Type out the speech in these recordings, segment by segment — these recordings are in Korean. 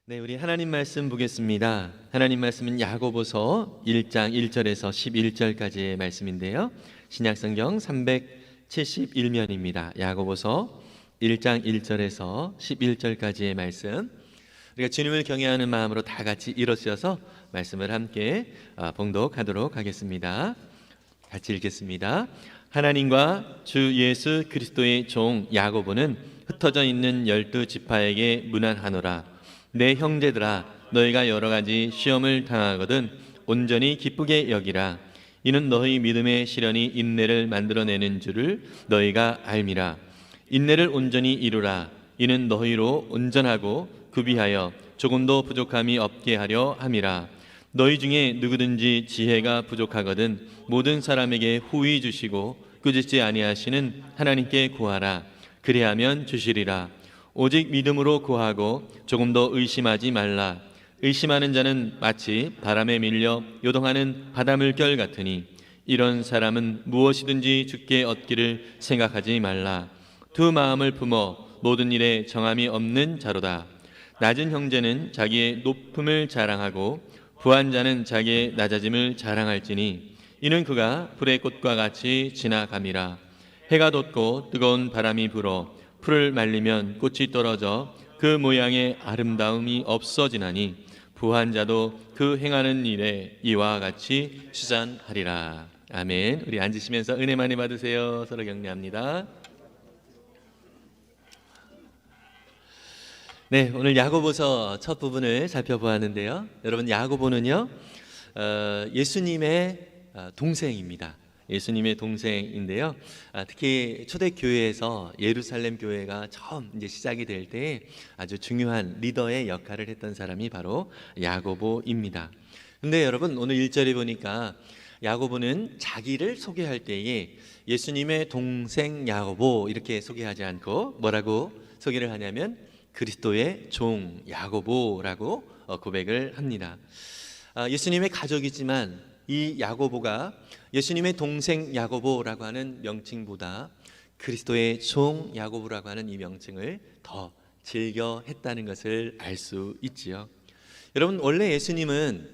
네, 우리 하나님 말씀 보겠습니다. 하나님 말씀은 야고보서 1장 1절에서 11절까지의 말씀인데요. 신약성경 371면입니다. 야고보서 1장 1절에서 11절까지의 말씀. 우리가 주님을 경외하는 마음으로 다 같이 일어서서 말씀을 함께 봉독하도록 하겠습니다. 같이 읽겠습니다. 하나님과 주 예수 그리스도의 종 야고보는 흩어져 있는 12지파에게 문안하노라. 내 형제들아, 너희가 여러 가지 시험을 당하거든 온전히 기쁘게 여기라. 이는 너희 믿음의 시련이 인내를 만들어내는 줄을 너희가 알미라. 인내를 온전히 이루라. 이는 너희로 온전하고 구비하여 조금도 부족함이 없게 하려 함이라. 너희 중에 누구든지 지혜가 부족하거든 모든 사람에게 후히 주시고 꾸짖지 아니하시는 하나님께 구하라. 그리하면 주시리라. 오직 믿음으로 구하고 조금도 의심하지 말라. 의심하는 자는 마치 바람에 밀려 요동하는 바닷물결 같으니 이런 사람은 무엇이든지 주께 얻기를 생각하지 말라. 두 마음을 품어 모든 일에 정함이 없는 자로다. 낮은 형제는 자기의 높음을 자랑하고 부한 자는 자기의 낮아짐을 자랑할지니 이는 그가 불의 꽃과 같이 지나감이라. 해가 돋고 뜨거운 바람이 불어 풀을 말리면 꽃이 떨어져 그 모양의 아름다움이 없어지나니 부한 자도 그 행하는 일에 이와 같이 수잔하리라. 아멘. 우리 앉으시면서 은혜 많이 받으세요. 서로 격려합니다. 네, 오늘 야고보서 첫 부분을 살펴보았는데요. 여러분, 야고보는요 예수님의 동생입니다. 예수님의 동생인데요. 특히 초대교회에서 예루살렘 교회가 처음 이제 시작이 될 때 아주 중요한 리더의 역할을 했던 사람이 바로 야고보입니다. 근데 여러분, 오늘 1절에 보니까 야고보는 자기를 소개할 때에 예수님의 동생 야고보 이렇게 소개하지 않고 뭐라고 소개를 하냐면 그리스도의 종 야고보라고 고백을 합니다. 예수님의 가족이지만 이 야고보가 예수님의 동생 야고보라고 하는 명칭보다 그리스도의 종 야고보라고 하는 이 명칭을 더 즐겨 했다는 것을 알 수 있지요. 여러분, 원래 예수님은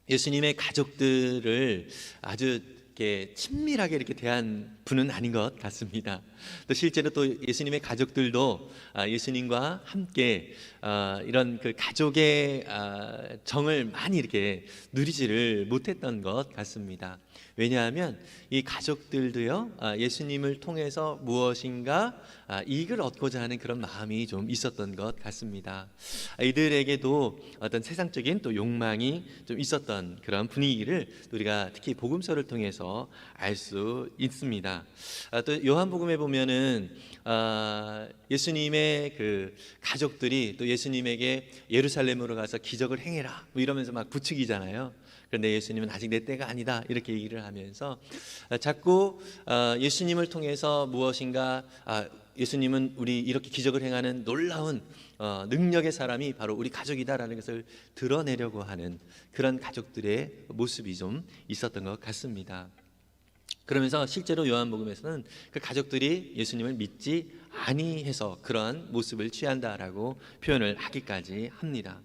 예수님의 가족들을 아주 이렇게 친밀하게 이렇게 대한 분은 아닌 것 같습니다. 또 실제로 또 예수님의 가족들도 예수님과 함께 이런 그 가족의 정을 많이 이렇게 누리지를 못했던 것 같습니다. 왜냐하면 이 가족들도요 예수님을 통해서 무엇인가 이익을 얻고자 하는 그런 마음이 좀 있었던 것 같습니다. 이들에게도 어떤 세상적인 또 욕망이 좀 있었던 그런 분위기를 우리가 특히 복음서를 통해서 알 수 있습니다. 또 요한복음에 보면은 예수님의 그 가족들이 또 예수님에게 예루살렘으로 가서 기적을 행해라 뭐 이러면서 막 부추기잖아요. 그런데 예수님은 아직 내 때가 아니다 이렇게 얘기를 하면서 자꾸 예수님을 통해서 무엇인가 예수님은 우리 이렇게 기적을 행하는 놀라운 능력의 사람이 바로 우리 가족이다라는 것을 드러내려고 하는 그런 가족들의 모습이 좀 있었던 것 같습니다. 그러면서 실제로 요한복음에서는 그 가족들이 예수님을 믿지 아니해서 그러한 모습을 취한다라고 표현을 하기까지 합니다.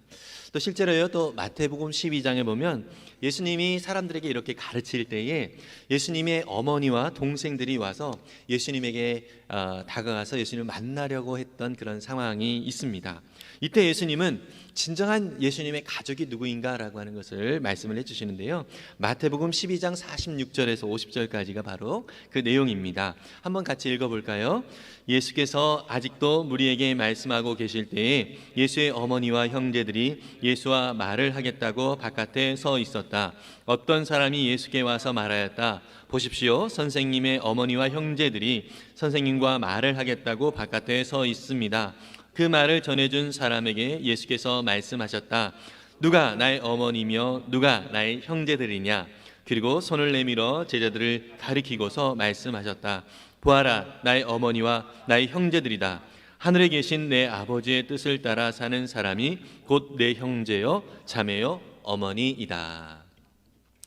또 실제로요, 또 마태복음 12장에 보면 예수님이 사람들에게 이렇게 가르칠 때에 예수님의 어머니와 동생들이 와서 예수님에게 다가가서 예수님을 만나려고 했던 그런 상황이 있습니다. 이때 예수님은 진정한 예수님의 가족이 누구인가라고 하는 것을 말씀을 해주시는데요. 마태복음 12장 46절에서 50절까지가 바로 그 내용입니다. 한번 같이 읽어볼까요? 예수께서 아직도 무리에게 말씀하고 계실 때에 예수의 어머니와 형제들이 예수와 말을 하겠다고 바깥에 서 있었다. 어떤 사람이 예수께 와서 말하였다. 보십시오, 선생님의 어머니와 형제들이 선생님과 말을 하겠다고 바깥에 서 있습니다. 그 말을 전해준 사람에게 예수께서 말씀하셨다. 누가 나의 어머니며 누가 나의 형제들이냐? 그리고 손을 내밀어 제자들을 가리키고서 말씀하셨다. 보아라, 나의 어머니와 나의 형제들이다. 하늘에 계신 내 아버지의 뜻을 따라 사는 사람이 곧 내 형제요 자매요 어머니이다.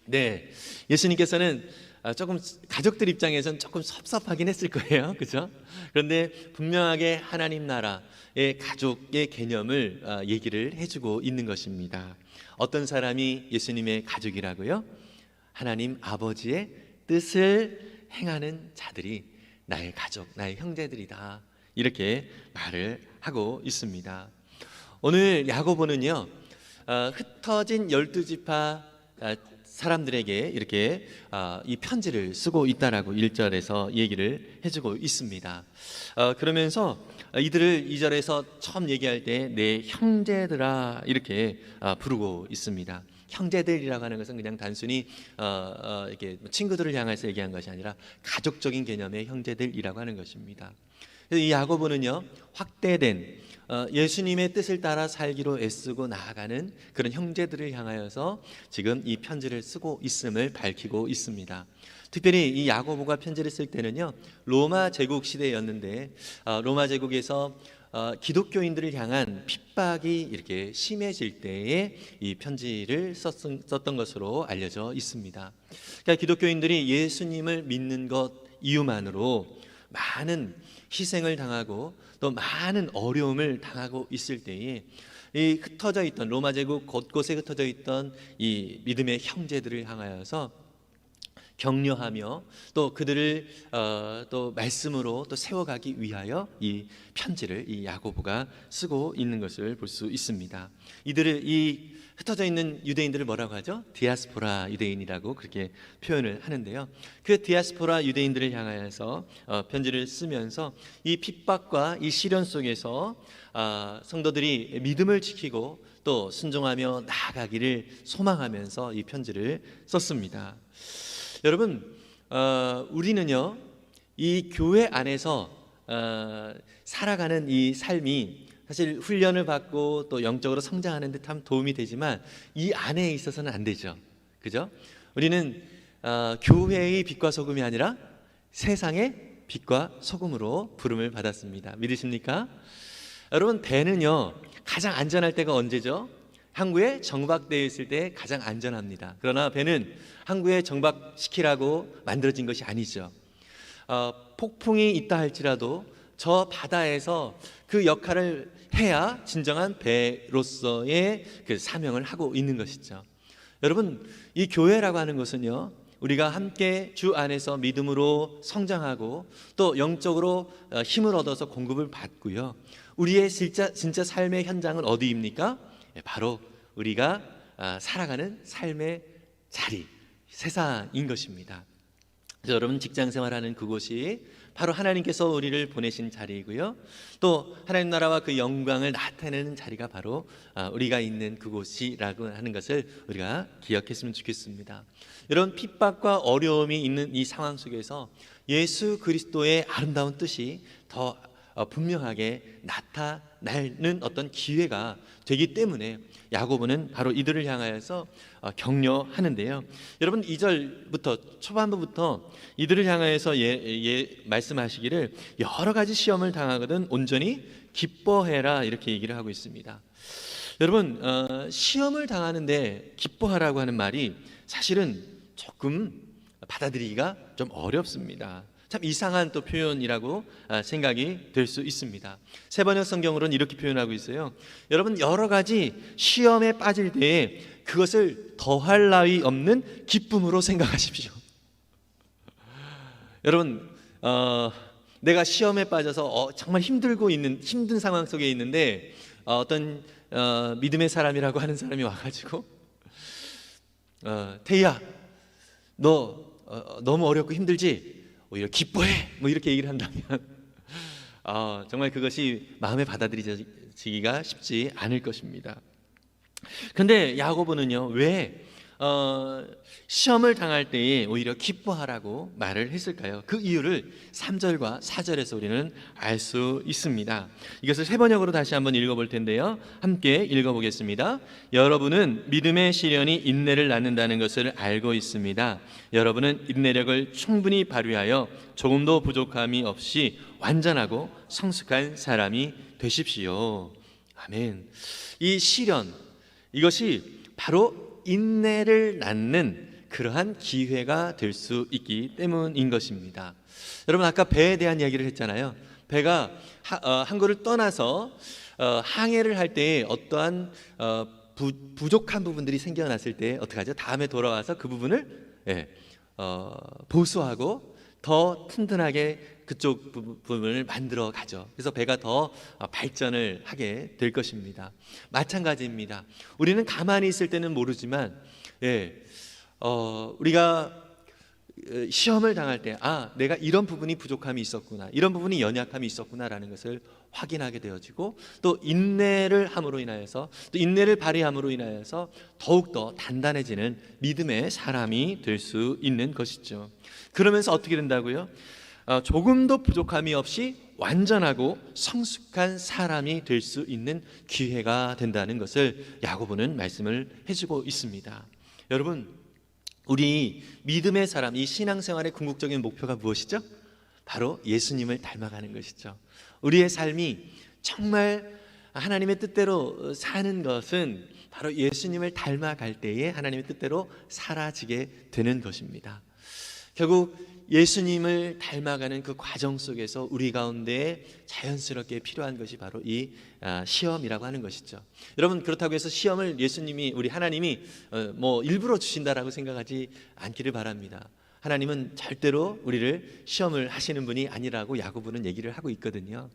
네, 예수님께서는 조금 가족들 입장에서는 조금 섭섭하긴 했을 거예요, 그렇죠? 그런데 분명하게 하나님 나라의 가족의 개념을 얘기를 해주고 있는 것입니다. 어떤 사람이 예수님의 가족이라고요? 하나님 아버지의 뜻을 행하는 자들이 나의 가족, 나의 형제들이다, 이렇게 말을 하고 있습니다. 오늘 야고보는요, 흩어진 12지파 사람들에게 이렇게 이 편지를 쓰고 있다라고 1절에서 얘기를 해주고 있습니다. 그러면서 이들을 2절에서 처음 얘기할 때 내 형제들아 이렇게 부르고 있습니다. 형제들이라고 하는 것은 그냥 단순히 이렇게 친구들을 향해서 얘기한 것이 아니라 가족적인 개념의 형제들이라고 하는 것입니다. 이 야고보는요, 확대된 예수님의 뜻을 따라 살기로 애쓰고 나아가는 그런 형제들을 향하여서 지금 이 편지를 쓰고 있음을 밝히고 있습니다. 특별히 이 야고보가 편지를 쓸 때는요, 로마 제국 시대였는데 로마 제국에서 기독교인들을 향한 핍박이 이렇게 심해질 때에 이 편지를 썼던 것으로 알려져 있습니다. 그러니까 기독교인들이 예수님을 믿는 것 이유만으로 많은 희생을 당하고 또 많은 어려움을 당하고 있을 때에 이 흩어져 있던 로마 제국 곳곳에 흩어져 있던 이 믿음의 형제들을 향하여서 격려하며 또 그들을 또 말씀으로 또 세워가기 위하여 이 편지를 이 야고보가 쓰고 있는 것을 볼 수 있습니다. 이들을 이 흩어져 있는 유대인들을 뭐라고 하죠? 디아스포라 유대인이라고 그렇게 표현을 하는데요. 그 디아스포라 유대인들을 향하여서 편지를 쓰면서 이 핍박과 이 시련 속에서 성도들이 믿음을 지키고 또 순종하며 나아가기를 소망하면서 이 편지를 썼습니다. 여러분, 우리는요, 이 교회 안에서 살아가는 이 삶이 사실 훈련을 받고 또 영적으로 성장하는 데 참 도움이 되지만 이 안에 있어서는 안 되죠, 그죠? 우리는 교회의 빛과 소금이 아니라 세상의 빛과 소금으로 부름을 받았습니다. 믿으십니까? 여러분, 배는요 가장 안전할 때가 언제죠? 항구에 정박되어 있을 때 가장 안전합니다. 그러나 배는 항구에 정박시키라고 만들어진 것이 아니죠. 폭풍이 있다 할지라도 저 바다에서 그 역할을 해야 진정한 배로서의 그 사명을 하고 있는 것이죠. 여러분, 이 교회라고 하는 것은요, 우리가 함께 주 안에서 믿음으로 성장하고 또 영적으로 힘을 얻어서 공급을 받고요, 우리의 진짜 삶의 현장은 어디입니까? 바로 우리가 살아가는 삶의 자리, 세상인 것입니다. 여러분, 직장 생활하는 그곳이 바로 하나님께서 우리를 보내신 자리이고요, 또 하나님 나라와 그 영광을 나타내는 자리가 바로 우리가 있는 그곳이라고 하는 것을 우리가 기억했으면 좋겠습니다. 이런 핍박과 어려움이 있는 이 상황 속에서 예수 그리스도의 아름다운 뜻이 더 분명하게 나타나는 어떤 기회가 되기 때문에 야고보는 바로 이들을 향하여서 격려하는데요. 여러분, 2절부터 초반부부터 이들을 향하여서 말씀하시기를 여러 가지 시험을 당하거든 온전히 기뻐해라 이렇게 얘기를 하고 있습니다. 여러분, 시험을 당하는데 기뻐하라고 하는 말이 사실은 조금 받아들이기가 좀 어렵습니다. 참 이상한 또 표현이라고 생각이 될 수 있습니다. 세번역 성경으로는 이렇게 표현하고 있어요. 여러분, 여러 가지 시험에 빠질 때에 그것을 더할 나위 없는 기쁨으로 생각하십시오. 여러분, 내가 시험에 빠져서 정말 힘든 상황 속에 있는데 어떤 믿음의 사람이라고 하는 사람이 와가지고 태희야, 너 너무 어렵고 힘들지? 오히려 기뻐해, 뭐 이렇게 얘기를 한다면 정말 그것이 마음에 받아들여지기가 쉽지 않을 것입니다. 그런데 야고보는요, 왜 시험을 당할 때에 오히려 기뻐하라고 말을 했을까요? 그 이유를 3절과 4절에서 우리는 알 수 있습니다. 이것을 세번역으로 다시 한번 읽어볼 텐데요, 함께 읽어보겠습니다. 여러분은 믿음의 시련이 인내를 낳는다는 것을 알고 있습니다. 여러분은 인내력을 충분히 발휘하여 조금도 부족함이 없이 완전하고 성숙한 사람이 되십시오. 아멘. 이 시련, 이것이 바로 인내를 낳는 그러한 기회가 될 수 있기 때문인 것입니다. 여러분, 아까 배에 대한 이야기를 했잖아요. 배가 항구를 떠나서 항해를 할 때에 어떠한 부족한 부분들이 생겨났을 때 어떻게 하죠? 다음에 돌아와서 그 부분을 보수하고 더 튼튼하게 그쪽 부분을 만들어 가죠. 그래서 배가 더 발전을 하게 될 것입니다. 마찬가지입니다. 우리는 가만히 있을 때는 모르지만 우리가 시험을 당할 때 내가 이런 부분이 부족함이 있었구나, 이런 부분이 연약함이 있었구나라는 것을 확인하게 되어지고, 또 인내를 함으로 인하여서, 또 인내를 발휘함으로 인하여서 더욱더 단단해지는 믿음의 사람이 될 수 있는 것이죠. 그러면서 어떻게 된다고요? 조금도 부족함이 없이 완전하고 성숙한 사람이 될 수 있는 기회가 된다는 것을 야고보는 말씀을 해주고 있습니다. 여러분, 우리 믿음의 사람, 이 신앙생활의 궁극적인 목표가 무엇이죠? 바로 예수님을 닮아가는 것이죠. 우리의 삶이 정말 하나님의 뜻대로 사는 것은 바로 예수님을 닮아갈 때에 하나님의 뜻대로 사라지게 되는 것입니다. 결국 예수님을 닮아가는 그 과정 속에서 우리 가운데 자연스럽게 필요한 것이 바로 이 시험이라고 하는 것이죠. 여러분, 그렇다고 해서 시험을 예수님이, 우리 하나님이 일부러 주신다라고 생각하지 않기를 바랍니다. 하나님은 절대로 우리를 시험을 하시는 분이 아니라고 야고보는 얘기를 하고 있거든요.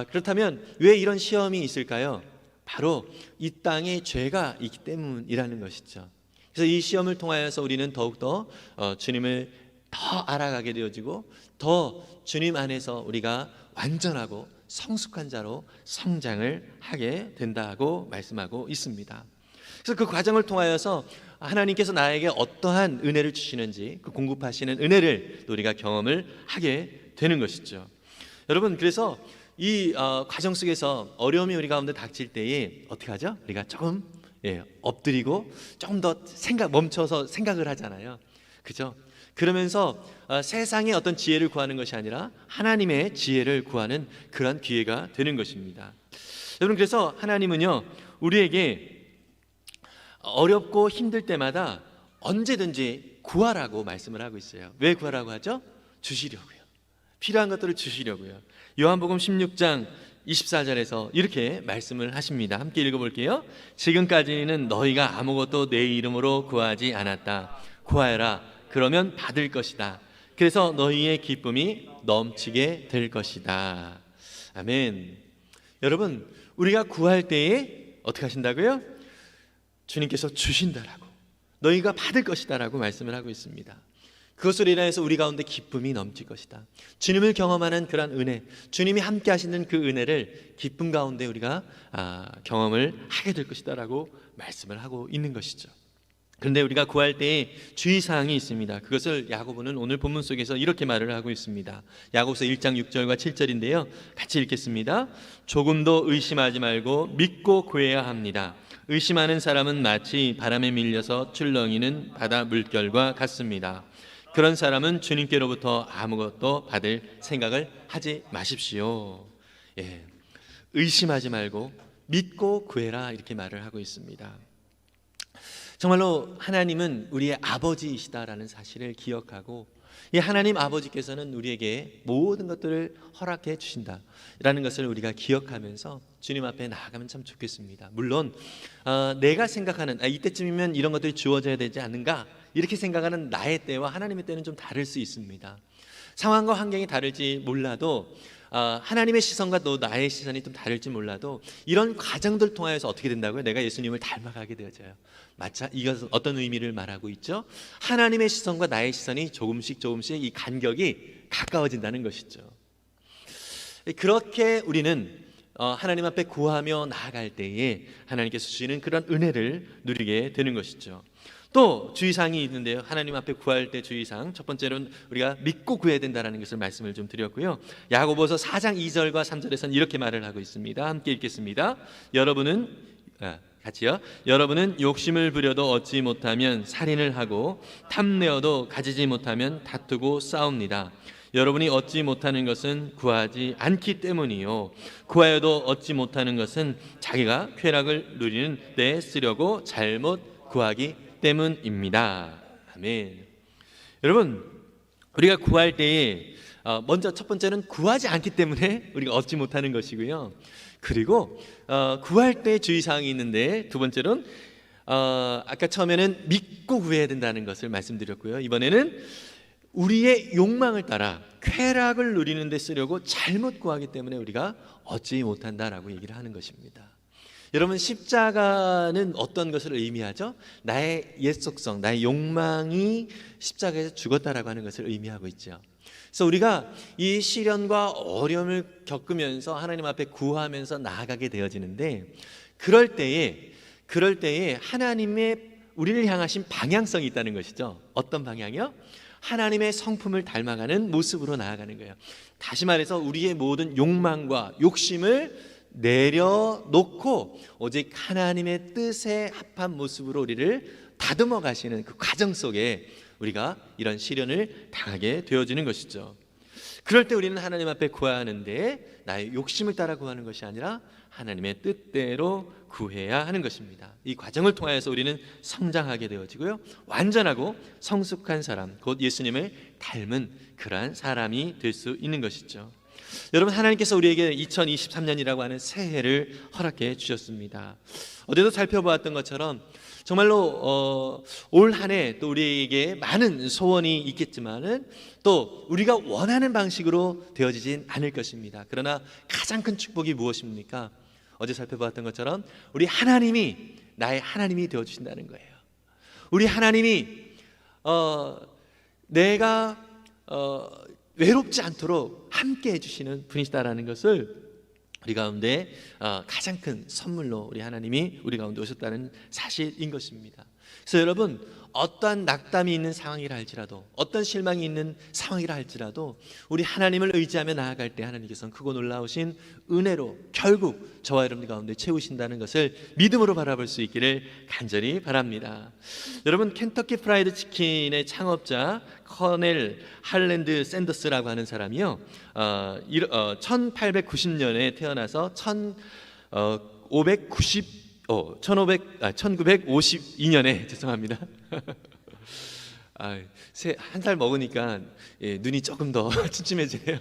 그렇다면 왜 이런 시험이 있을까요? 바로 이 땅에 죄가 있기 때문이라는 것이죠. 그래서 이 시험을 통하여서 우리는 더욱더 주님을 더 알아가게 되어지고, 더 주님 안에서 우리가 완전하고 성숙한 자로 성장을 하게 된다고 말씀하고 있습니다. 그래서 그 과정을 통하여서 하나님께서 나에게 어떠한 은혜를 주시는지, 그 공급하시는 은혜를 또 우리가 경험을 하게 되는 것이죠. 여러분, 그래서 이 과정 속에서 어려움이 우리 가운데 닥칠 때에 어떻게 하죠? 우리가 조금 엎드리고 조금 더 멈춰서 생각을 하잖아요. 그죠? 그러면서 세상의 어떤 지혜를 구하는 것이 아니라 하나님의 지혜를 구하는 그런 기회가 되는 것입니다. 여러분, 그래서 하나님은요, 우리에게 어렵고 힘들 때마다 언제든지 구하라고 말씀을 하고 있어요. 왜 구하라고 하죠? 주시려고요. 필요한 것들을 주시려고요. 요한복음 16장 24절에서 이렇게 말씀을 하십니다. 함께 읽어볼게요. 지금까지는 너희가 아무것도 내 이름으로 구하지 않았다. 구하여라. 그러면 받을 것이다. 그래서 너희의 기쁨이 넘치게 될 것이다. 아멘. 여러분, 우리가 구할 때에 어떻게 하신다고요? 주님께서 주신다라고, 너희가 받을 것이다라고 말씀을 하고 있습니다. 그것으로 인하여서 우리 가운데 기쁨이 넘칠 것이다. 주님을 경험하는 그런 은혜, 주님이 함께 하시는 그 은혜를 기쁨 가운데 우리가 경험을 하게 될 것이다라고 말씀을 하고 있는 것이죠. 그런데 우리가 구할 때에 주의사항이 있습니다. 그것을 야고보는 오늘 본문 속에서 이렇게 말을 하고 있습니다. 야고보서 1장 6절과 7절인데요, 같이 읽겠습니다. 조금도 의심하지 말고 믿고 구해야 합니다. 의심하는 사람은 마치 바람에 밀려서 출렁이는 바다 물결과 같습니다. 그런 사람은 주님께로부터 아무것도 받을 생각을 하지 마십시오. 의심하지 말고 믿고 구해라, 이렇게 말을 하고 있습니다. 정말로 하나님은 우리의 아버지이시다라는 사실을 기억하고, 이 하나님 아버지께서는 우리에게 모든 것들을 허락해 주신다라는 것을 우리가 기억하면서 주님 앞에 나아가면 참 좋겠습니다. 물론 내가 생각하는 이때쯤이면 이런 것들이 주어져야 되지 않는가, 이렇게 생각하는 나의 때와 하나님의 때는 좀 다를 수 있습니다. 상황과 환경이 다를지 몰라도, 하나님의 시선과 또 나의 시선이 좀 다를지 몰라도, 이런 과정들 통하여서 어떻게 된다고요? 내가 예수님을 닮아가게 되어져요. 이것은 어떤 의미를 말하고 있죠? 하나님의 시선과 나의 시선이 조금씩 이 간격이 가까워진다는 것이죠. 그렇게 우리는 하나님 앞에 구하며 나아갈 때에 하나님께서 주시는 그런 은혜를 누리게 되는 것이죠. 또 주의사항이 있는데요, 하나님 앞에 구할 때 주의사항, 첫 번째로는 우리가 믿고 구해야 된다는 것을 말씀을 좀 드렸고요. 야고보서 4장 2절과 3절에서는 이렇게 말을 하고 있습니다. 함께 읽겠습니다. 여러분은 욕심을 부려도 얻지 못하면 살인을 하고, 탐내어도 가지지 못하면 다투고 싸웁니다. 여러분이 얻지 못하는 것은 구하지 않기 때문이요, 구하여도 얻지 못하는 것은 자기가 쾌락을 누리는 데 쓰려고 잘못 구하기 때문입니다. 아멘. 여러분, 우리가 구할 때에 먼저 첫 번째는 구하지 않기 때문에 우리가 얻지 못하는 것이고요. 그리고 구할 때 주의사항이 있는데, 두 번째로는 아까 처음에는 믿고 구해야 된다는 것을 말씀드렸고요. 이번에는 우리의 욕망을 따라 쾌락을 누리는 데 쓰려고 잘못 구하기 때문에 우리가 얻지 못한다라고 얘기를 하는 것입니다. 여러분, 십자가는 어떤 것을 의미하죠? 나의 옛 속성, 나의 욕망이 십자가에서 죽었다라고 하는 것을 의미하고 있죠. 그래서 우리가 이 시련과 어려움을 겪으면서 하나님 앞에 구하면서 나아가게 되어지는데, 그럴 때에 하나님의 우리를 향하신 방향성이 있다는 것이죠. 어떤 방향이요? 하나님의 성품을 닮아가는 모습으로 나아가는 거예요. 다시 말해서 우리의 모든 욕망과 욕심을 내려놓고 오직 하나님의 뜻에 합한 모습으로 우리를 다듬어 가시는 그 과정 속에 우리가 이런 시련을 당하게 되어지는 것이죠. 그럴 때 우리는 하나님 앞에 구하는데 나의 욕심을 따라 구하는 것이 아니라 하나님의 뜻대로 구해야 하는 것입니다. 이 과정을 통하여서 우리는 성장하게 되어지고요, 완전하고 성숙한 사람, 곧 예수님을 닮은 그러한 사람이 될 수 있는 것이죠. 여러분, 하나님께서 우리에게 2023년이라고 하는 새해를 허락해 주셨습니다. 어제도 살펴보았던 것처럼 정말로 올 한 해 또 우리에게 많은 소원이 있겠지만은 또 우리가 원하는 방식으로 되어지진 않을 것입니다. 그러나 가장 큰 축복이 무엇입니까? 어제 살펴보았던 것처럼 우리 하나님이 나의 하나님이 되어 주신다는 거예요. 우리 하나님이 내가 외롭지 않도록 함께 해주시는 분이시다라는 것을 우리 가운데 가장 큰 선물로 우리 하나님이 우리 가운데 오셨다는 사실인 것입니다. 그래서 여러분, 어떠한 낙담이 있는 상황이라 할지라도, 어떤 실망이 있는 상황이라 할지라도 우리 하나님을 의지하며 나아갈 때 하나님께서는 크고 놀라우신 은혜로 결국 저와 여러분들 가운데 채우신다는 것을 믿음으로 바라볼 수 있기를 간절히 바랍니다. 여러분, 켄터키 프라이드 치킨의 창업자 커넬 할랜드 샌더스라고 하는 사람이요, 1890년에 태어나서 1952년에 죄송합니다. 한 살 먹으니까 눈이 조금 더 침침해지네요.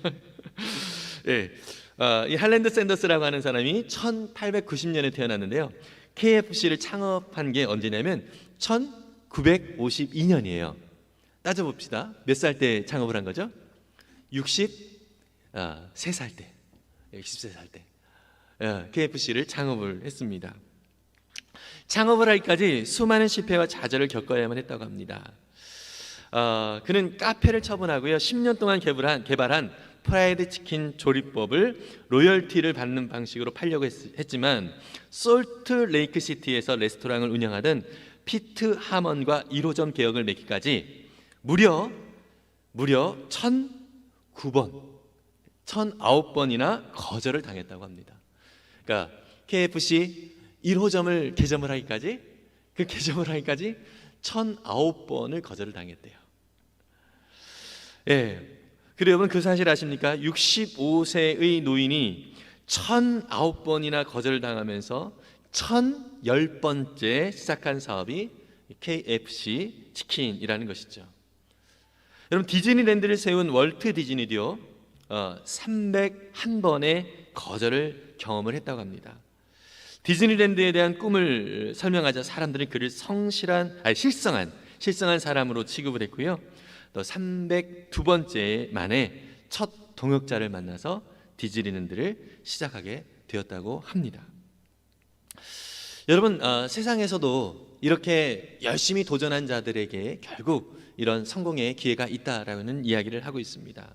이 할랜드 샌더스라고 하는 사람이 1890년에 태어났는데요, KFC를 창업한 게 언제냐면 1952년이에요. 따져봅시다. 몇 살 때 창업을 한 거죠? 63살 때, 63살 때 KFC를 창업을 했습니다. 창업을 하기까지 수많은 실패와 좌절을 겪어야만 했다고 합니다. 그는 카페를 처분하고요, 10년 동안 개발한 프라이드 치킨 조리법을 로열티를 받는 방식으로 팔려고 했지만 솔트 레이크 시티에서 레스토랑을 운영하던 피트 하먼과 1호점 개혁을 맺기까지 무려 1009번이나 거절을 당했다고 합니다. 그러니까 KFC 1호점을 개점을 하기까지 1009번을 거절을 당했대요. 그리고 여러분, 그 사실 아십니까? 65세의 노인이 1009번이나 거절을 당하면서 1010번째 시작한 사업이 KFC 치킨이라는 것이죠. 여러분, 디즈니랜드를 세운 월트 디즈니도요, 301번의 거절을 경험을 했다고 합니다. 디즈니랜드에 대한 꿈을 설명하자 사람들은 그를 실성한 사람으로 취급을 했고요, 또 302번째 만에 첫 동역자를 만나서 디즈니랜드를 시작하게 되었다고 합니다. 여러분, 세상에서도 이렇게 열심히 도전한 자들에게 결국 이런 성공의 기회가 있다라는 이야기를 하고 있습니다.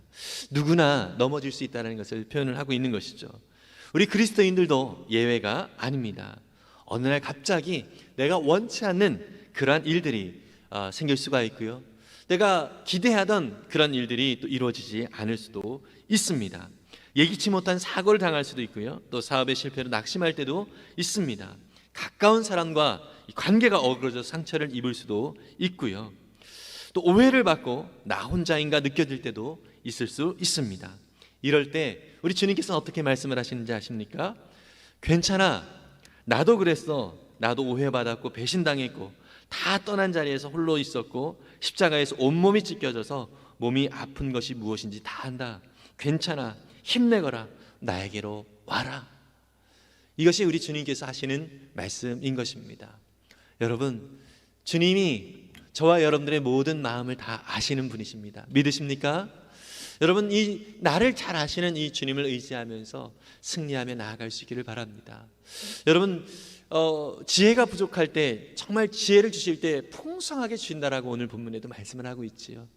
누구나 넘어질 수 있다는 것을 표현을 하고 있는 것이죠. 우리 그리스도인들도 예외가 아닙니다. 어느 날 갑자기 내가 원치 않는 그러한 일들이 생길 수가 있고요, 내가 기대하던 그런 일들이 또 이루어지지 않을 수도 있습니다. 예기치 못한 사고를 당할 수도 있고요, 또 사업의 실패로 낙심할 때도 있습니다. 가까운 사람과 관계가 어그러져 상처를 입을 수도 있고요, 또 오해를 받고 나 혼자인가 느껴질 때도 있을 수 있습니다. 이럴 때 우리 주님께서는 어떻게 말씀을 하시는지 아십니까? 괜찮아, 나도 그랬어. 나도 오해받았고 배신당했고 다 떠난 자리에서 홀로 있었고 십자가에서 온몸이 찢겨져서 몸이 아픈 것이 무엇인지 다 안다. 괜찮아, 힘내거라, 나에게로 와라. 이것이 우리 주님께서 하시는 말씀인 것입니다. 여러분, 주님이 저와 여러분들의 모든 마음을 다 아시는 분이십니다. 믿으십니까? 여러분, 이 나를 잘 아시는 이 주님을 의지하면서 승리하며 나아갈 수 있기를 바랍니다. 여러분, 지혜가 부족할 때 정말 지혜를 주실 때 풍성하게 주신다라고 오늘 본문에도 말씀을 하고 있지요.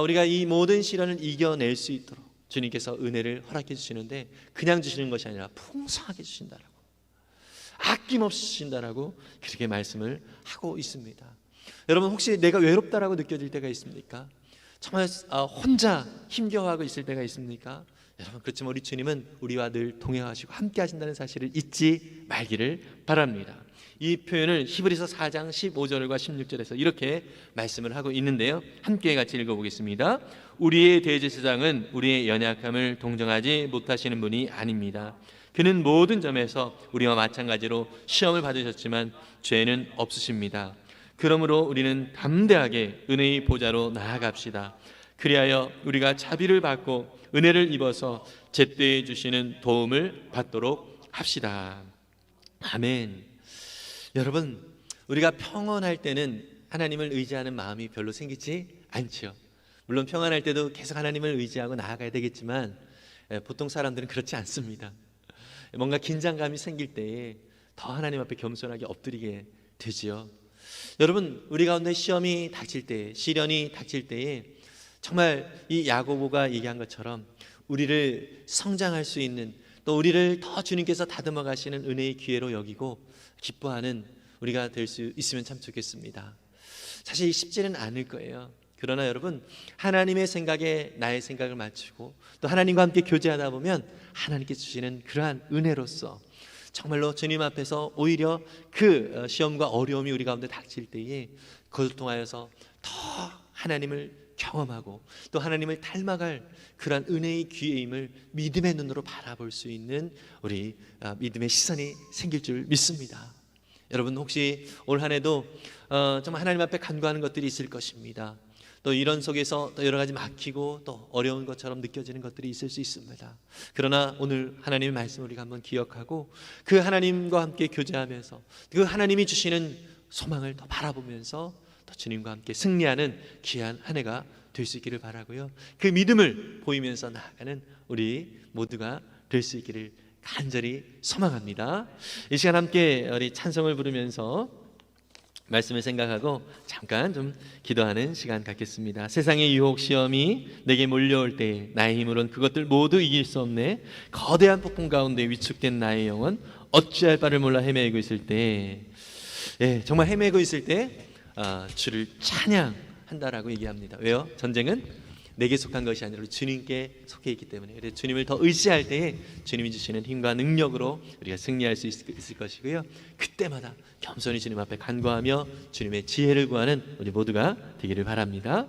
우리가 이 모든 시련을 이겨낼 수 있도록 주님께서 은혜를 허락해 주시는데 그냥 주시는 것이 아니라 풍성하게 주신다라고, 아낌없이 주신다라고 그렇게 말씀을 하고 있습니다. 여러분, 혹시 내가 외롭다라고 느껴질 때가 있습니까? 정말 혼자 힘겨워하고 있을 때가 있습니까? 여러분, 그렇지만 우리 주님은 우리와 늘 동행하시고 함께 하신다는 사실을 잊지 말기를 바랍니다. 이 표현을 히브리서 4장 15절과 16절에서 이렇게 말씀을 하고 있는데요, 함께 같이 읽어보겠습니다. 우리의 대제사장은 우리의 연약함을 동정하지 못하시는 분이 아닙니다. 그는 모든 점에서 우리와 마찬가지로 시험을 받으셨지만 죄는 없으십니다. 그러므로 우리는 담대하게 은혜의 보좌로 나아갑시다. 그리하여 우리가 자비를 받고 은혜를 입어서 제때에 주시는 도움을 받도록 합시다. 아멘. 여러분, 우리가 평안할 때는 하나님을 의지하는 마음이 별로 생기지 않죠. 물론 평안할 때도 계속 하나님을 의지하고 나아가야 되겠지만 보통 사람들은 그렇지 않습니다. 뭔가 긴장감이 생길 때에 더 하나님 앞에 겸손하게 엎드리게 되지요. 여러분, 우리 가운데 시험이 닥칠 때, 시련이 닥칠 때에 정말 이 야고보가 얘기한 것처럼 우리를 성장할 수 있는, 또 우리를 더 주님께서 다듬어 가시는 은혜의 기회로 여기고 기뻐하는 우리가 될 수 있으면 참 좋겠습니다. 사실 쉽지는 않을 거예요. 그러나 여러분, 하나님의 생각에 나의 생각을 맞추고 또 하나님과 함께 교제하다 보면 하나님께 주시는 그러한 은혜로서 정말로 주님 앞에서 오히려 그 시험과 어려움이 우리 가운데 닥칠 때에 그것을 통하여서 더 하나님을 경험하고 또 하나님을 닮아갈 그러한 은혜의 기회임을 믿음의 눈으로 바라볼 수 있는 우리 믿음의 시선이 생길 줄 믿습니다. 여러분, 혹시 올 한 해도 정말 하나님 앞에 간구하는 것들이 있을 것입니다. 또 이런 속에서 또 여러 가지 막히고 또 어려운 것처럼 느껴지는 것들이 있을 수 있습니다. 그러나 오늘 하나님의 말씀을 우리가 한번 기억하고 그 하나님과 함께 교제하면서 그 하나님이 주시는 소망을 더 바라보면서 또 주님과 함께 승리하는 귀한 한 해가 될 수 있기를 바라고요. 그 믿음을 보이면서 나아가는 우리 모두가 될 수 있기를 간절히 소망합니다. 이 시간 함께 우리 찬송을 부르면서 말씀을 생각하고 잠깐 좀 기도하는 시간 갖겠습니다. 세상의 유혹 시험이 내게 몰려올 때 나의 힘으로는 그것들 모두 이길 수 없네. 거대한 폭풍 가운데 위축된 나의 영혼 어찌할 바를 몰라 헤매고 있을 때, 정말 헤매고 있을 때 주를 찬양한다라고 얘기합니다. 왜요? 전쟁은 내게 속한 것이 아니라 주님께 속해 있기 때문에. 그래서 주님을 더 의지할 때에 주님이 주시는 힘과 능력으로 우리가 승리할 수 있을 것이고요. 그때마다 겸손히 주님 앞에 간구하며 주님의 지혜를 구하는 우리 모두가 되기를 바랍니다.